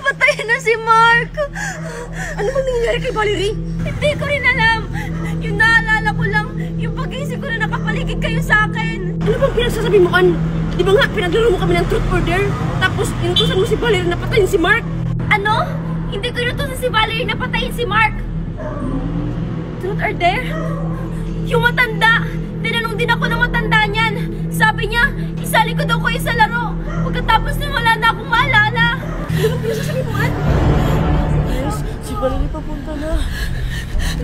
Patay na si Mark! Ano bang nangyayari kay Valerie? Hindi ko rin alam. Yung naalala ko lang, yung pag-isip ko na nakapaligid kayo sa akin. Ano bang pinagsasabi mo, Ann? Di ba nga, pinaglaro mo kami ng truth or dare? Tapos, inutusan mo si Valerie na patayin si Mark? Ano? Hindi ko inutusan si Valerie na patayin si Mark. Truth or dare? Yung matanda! Tinanong din ako ng matanda niyan. Sabi niya, isali ko daw kayo sa laro. Pagkatapos na wala na akong maalala. Ano bang pinagsasabi mo, Ann? Yes, si Valerie papunta na.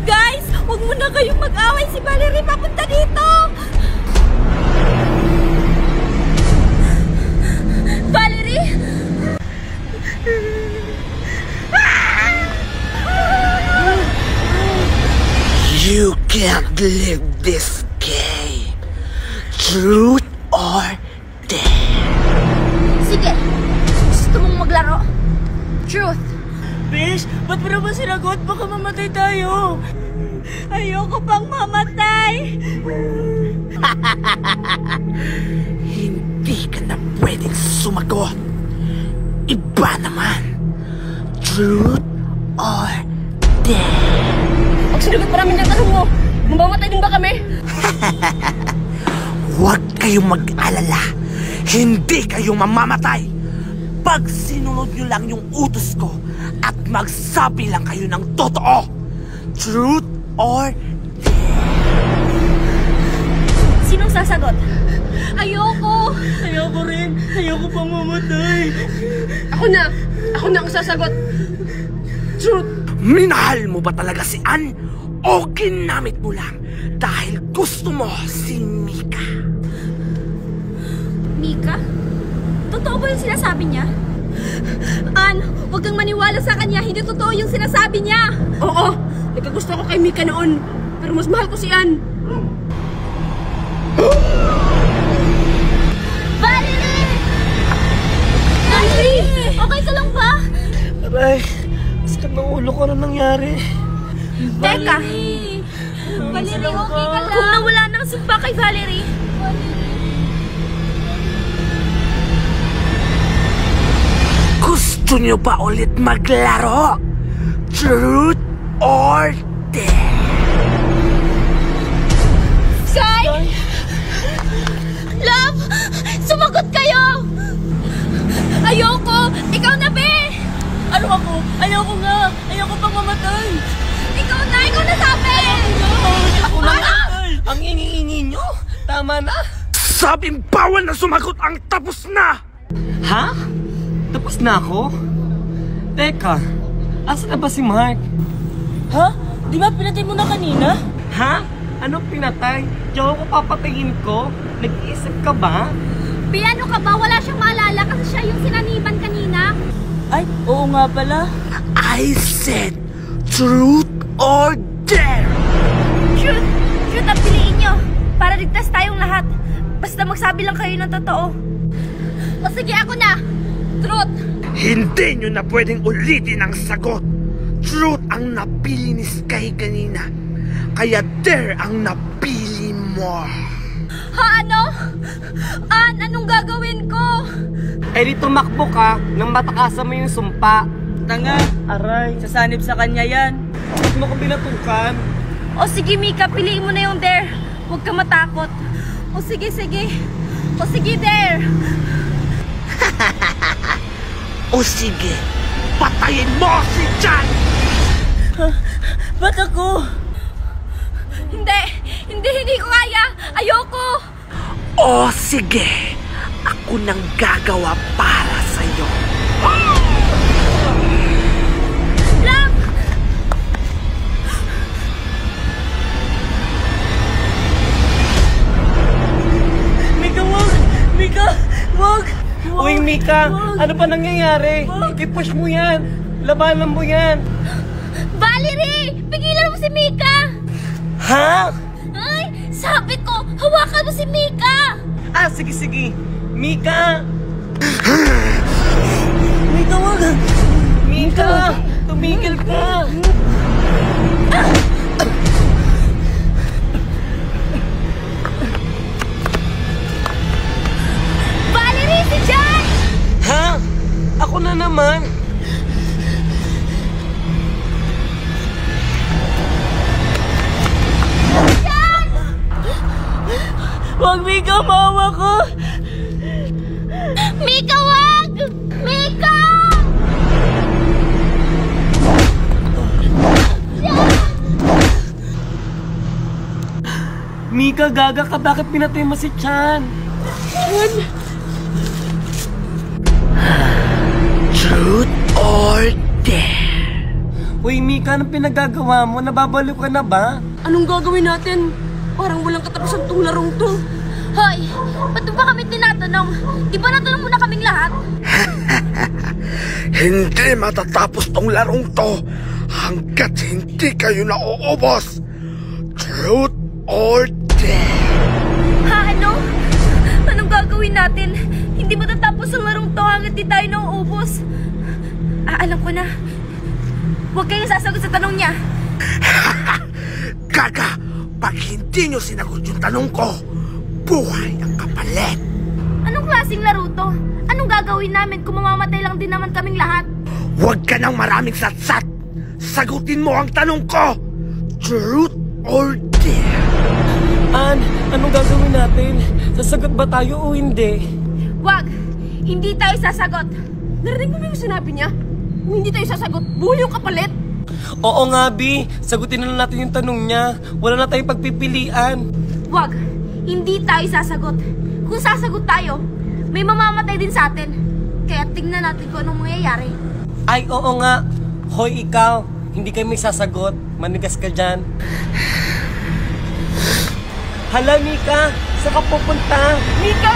Guys, huwag muna kayong mag-away. Si Valerie papunta dito. Valerie? You can't live this game. Truth or dare? Sige. Gusto mong maglaro? Truth. Besh, ba't mo naman sinagot? Baka mamatay tayo. Ayoko pang mamatay. Hindi ka na pwedeng sumagot. Iba naman. Truth or dare? Pag sinagot pa namin ng tanong mo, mamamatay din ba kami? Huwag kayong mag-alala. Hindi kayo mamamatay. Pag sinunod nyo lang yung utos ko at magsabi lang kayo ng totoo. Truth or Sinong sasagot? Ayoko. Ayoko rin. Ayoko pang mamatay. Ako na ang sasagot. Truth. minahal mo ba talaga si Ann? O ginamit mo lang dahil gusto mo si Mika? Mika? Totoo ba yung sinasabi niya? Ann, huwag kang maniwala sa kanya. Hindi totoo yung sinasabi niya. Oo, nagkagusto ko kay Mika noon. Pero mas mahal ko si Ann. Valerie! Valerie! Okay ka lang ba? Aray, sakit ng ulo ko na nangyari. Teka! Valerie, okay ka lang? Kung nawala ng simba kay Valerie. Gusto niyo ba ulit maglaro? Truth or dare? Sky! Love! Sumagot kayo! Ayoko! Ikaw na, be! Ano ako? Ayoko nga. Ayoko pang mamatay. Ikaw na sabi! Ako na. Ano? Ang ingi-ingi nyo. Tama na. Sabing bawal na sumagot ang tapos na! Ha? Tapos na ako? Teka, asa na ba si Mark? Ha? Di ba pinatay mo na kanina? Ha? Ano pinatay? Diyan ako papatayin ko? Nag-iisip ka ba? Piano ka ba? Wala siyang maalala kasi siya yung sinaniban kanina. Ay, oo nga pala. I said truth or dare! Shoot! Shoot ang piliin nyo para ligtas tayong lahat. Basta magsabi lang kayo ng totoo. O sige, ako na! Truth! Hindi nyo na pwedeng ulitin ang sagot. Truth ang napili ni Sky kanina. Kaya dare ang napili mo. Ha, ano? Anong gagawin ko? Eh di tumakbo ka nang matakasan mo yung sumpa. Tanga. Aray. Sasanib sa kanya yan. Ba't mo ko binatukan? O sige, Mika, piliin mo na yung dare. Huwag ka matakot. O sige, sige. O sige, dare. O sige, patayin mo si Jan! Ba't ako? Hindi ko kaya. Ayoko. O sige, ako nang gagawa para sa'yo. Love! Mika, wag! Mika, wag! Uy, Mika, ano pa nangyayari? I-push mo yan. Labanan mo yan. Valerie! Pigilan mo si Mika! Ha? Ay, sabi ko, hawakan mo si Mika! Ah, sige, sige. Mika! Mika, wag! Mika! Tumigil ka! Valerie, si Jan! Ha? Ako na naman. Wag, Mika! Maawa ko! Mika, wag! Mika! Mika, gaga ka. Bakit pinatay mo si Chan? Truth or dare? Uy, Mika, anong pinagagawa mo? Nababaliw ka na ba? Anong gagawin natin? Parang walang katapusan tong larong to. Hoy, ba't mo pa kami tinatanong? Di ba natanong mo na kaming lahat? Hindi matatapos tong larong to hanggat hindi kayo nauubos. Truth or dare? Ha, ano? Anong gagawin natin? Hindi matatapos ang larong to hanggat di tayo nauubos. Alam ko na. Huwag kayong sasagot sa tanong niya. Gaga, pag hindi nyo sinagot yung tanong ko, buhay ang kapalit. Anong klaseng laro to? Anong gagawin namin kung mamamatay lang din naman kaming lahat? Huwag ka ng maraming satsat. Sagutin mo ang tanong ko. Truth or dare? Anong gagawin natin? Sasagot ba tayo o hindi? Wag! Hindi tayo sasagot. Narinig mo ba yung sinabi niya? Kung hindi tayo sasagot, buhay yung kapalit! Oo nga, Bi. Sagutin na lang natin yung tanong niya. Wala na tayong pagpipilian. Wag! Hindi tayo sasagot. Kung sasagot tayo, may mamamatay din sa atin. Kaya tingnan natin kung anong mangyayari. Ay, oo nga. Hoy, ikaw. Hindi kayo may sasagot. Manigas ka dyan. Hala, Mika. Saan ka pupunta? Mika!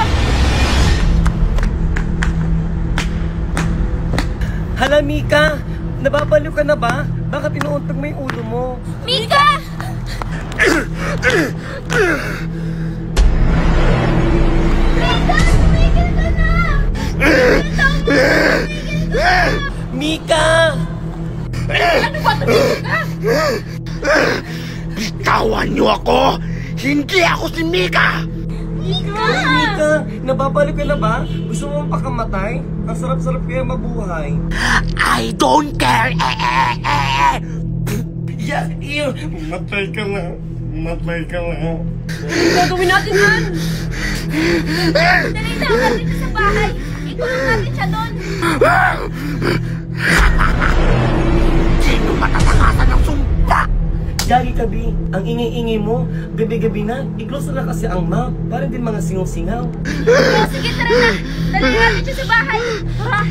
Hala, Mika. Nababaliw ka na ba? Bakit inuuntog mo yung ulo mo? Mika! Mika! Ano ba ito, Mika? Bitawan niyo ako! Hindi ako si Mika! Mika, nababaliw ka na ba? Gusto mo pakamatay? Ang sarap-sarap kaya mabuhay. I don't care! Matay ka na. Matay ka na. Anong gagawin natin, Han? Dali na natin siya sa bahay. Ikulong natin siya doon. Sino matatakasan ng sumpa? Yari ka, Bi. Ang ingay-ingay mo. Gabi-gabi na. I-close na lang kasi ang map. Para din mga singaw-singaw. O, sige, tara na. Dali natin siya sa bahay. Tara.